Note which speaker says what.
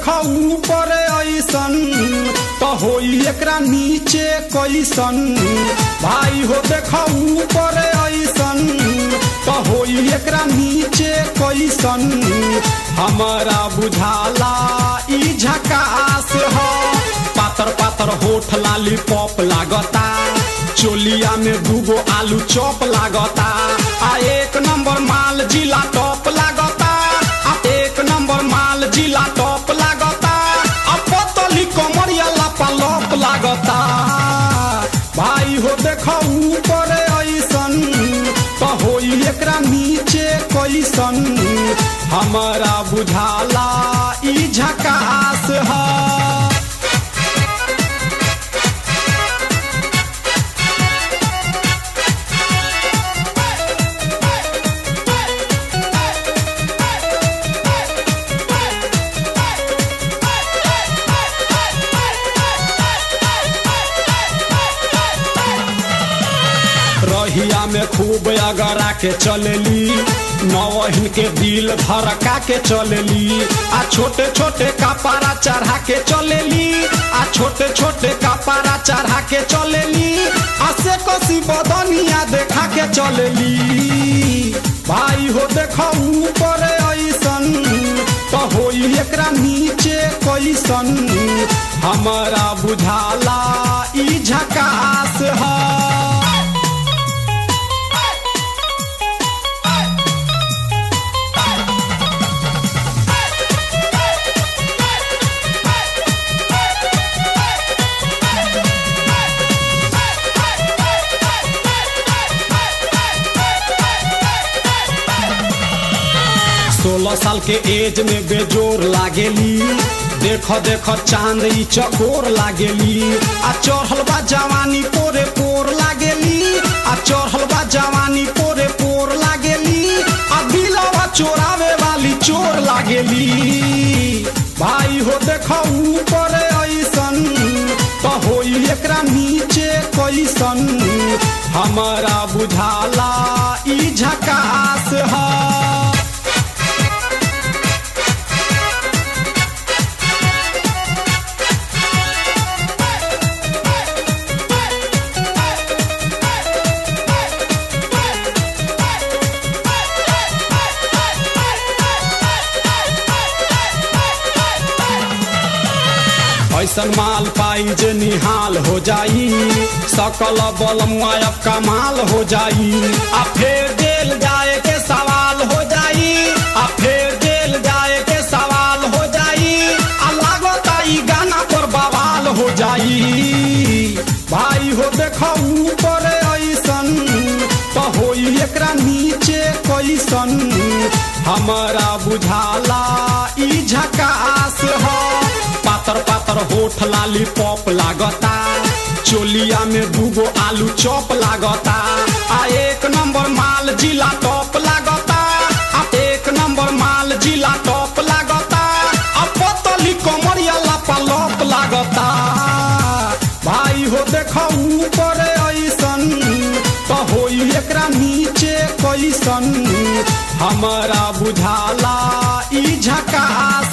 Speaker 1: देखा ऊपर ऐसन तो होई एकरा नीचे कैसन। भाई हो देखा ऊपर ऐसन तो होई एकरा नीचे कैसन। हमारा बुझाला ई झकास हो। पातर पातर होठ लाली पॉप लागता, चोलिया में दूगो आलू चॉप लागता। आ एक नंबर माल जिला टॉप लागता, आ एक नंबर माल जिला टॉप लागता। आ पतली कमरिया लापालॉप लागता। भाई हो देखा ऊपर ऐसन तो होई एकरा नीचे कैसन। हमारा बुझाला ई झकास है। रहिया में खूब अगरा के चलेली, नवहिन के दिल धड़का के चलेली। आ छोटे छोटे कपड़ा चढ़ा के चलेली, आ छोटे छोटे कपड़ा चढ़ा के चलेली। आ से कसी बदनिया देखा के चलेली। भाई हो देखा ऊपर ऐसन तो होई एकरा नीचे कैसन। हमारा बुझाला ई झकास है। सोलह साल के एज में बेजोर लागेली, देखो देखो चांद ई चकोर लागेली। आ चढ़ल बा जवानी पोरे पोर लागेली, आ चढ़ल बा जवानी पोरे पोर लागेली। आ दिलवा चोरावे वाली चोर लागेली। भाई हो देखो ऊपर ऐसन तो होई एकरा नीचे कैसन। हमारा बुझाला ई झकास है। ऐसन माल पाई जे निहाल हो जाई, सकल बलमुआ अब कमाल हो जाई। आ फिर जेल जाए के सवाल हो जाई, आ फिर जेल जाए के सवाल हो जाई। आ लागता ई गाना पर बवाल हो जाई। भाई हो देखा ऊपर ऐसन तो होई एकरा नीचे कैसन। हमारा बुझाला ई झकास है। पातर पातर होठ लाली पॉप लागता, चोलिया में दूगो आलू चॉप लागता। आ एक नंबर माल जिला टॉप लागता, आ एक नंबर माल जिला टॉप लागता। आ पतली कमरिया लापालॉप लागता। भाई हो देखा ऊपर ऐसन तो होई एकरा नीचे कैसन। हमारा बुझाला ई झकास